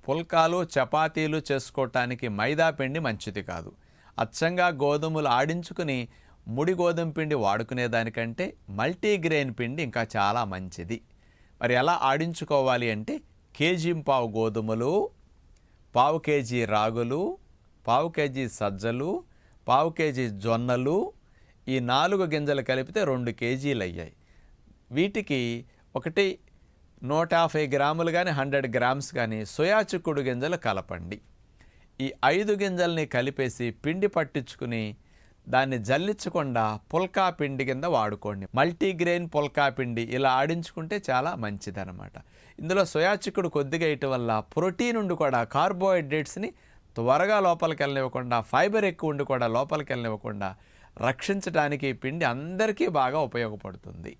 పుల్కాలు చపాతీలు చేసుకోవటానికి మైదా పిండి మంచిది కాదు. అచ్చంగా గోధుమలు ఆడించుకుని ముడి గోధుమ పిండి వాడుకునే దానికంటే మల్టీగ్రెయిన్ పిండి ఇంకా చాలా మంచిది. మరి ఎలా ఆడించుకోవాలి అంటే కేజీంపావు గోధుమలు, పావు కేజీ రాగులు, పావు కేజీ సజ్జలు, పావు కేజీ జొన్నలు, ఈ 4 గింజలు కలిపితే 2 కేజీలు అయ్యాయి. వీటికి ఒకటి 150 గ్రాములు కానీ 100 గ్రామ్స్ కానీ సోయా చిక్కుడు గింజలు కలపండి. ఈ 5 గింజల్ని కలిపేసి పిండి పట్టించుకుని దాన్ని జల్లించకుండా పుల్కా పిండి కింద వాడుకోండి. మల్టీగ్రెయిన్ పుల్కా పిండి ఇలా ఆడించుకుంటే చాలా మంచిదన్నమాట. ఇందులో సోయా చిక్కుడు కొద్దిగా వేయటం వల్ల ప్రోటీన్ ఉండి కూడా కార్బోహైడ్రేట్స్ని త్వరగా లోపలికి వెళ్ళనివ్వకుండా, ఫైబర్ ఎక్కువ ఉండి కూడా లోపలికి వెళ్ళనివ్వకుండా రక్షించడానికి పిండి అందరికీ బాగా ఉపయోగపడుతుంది.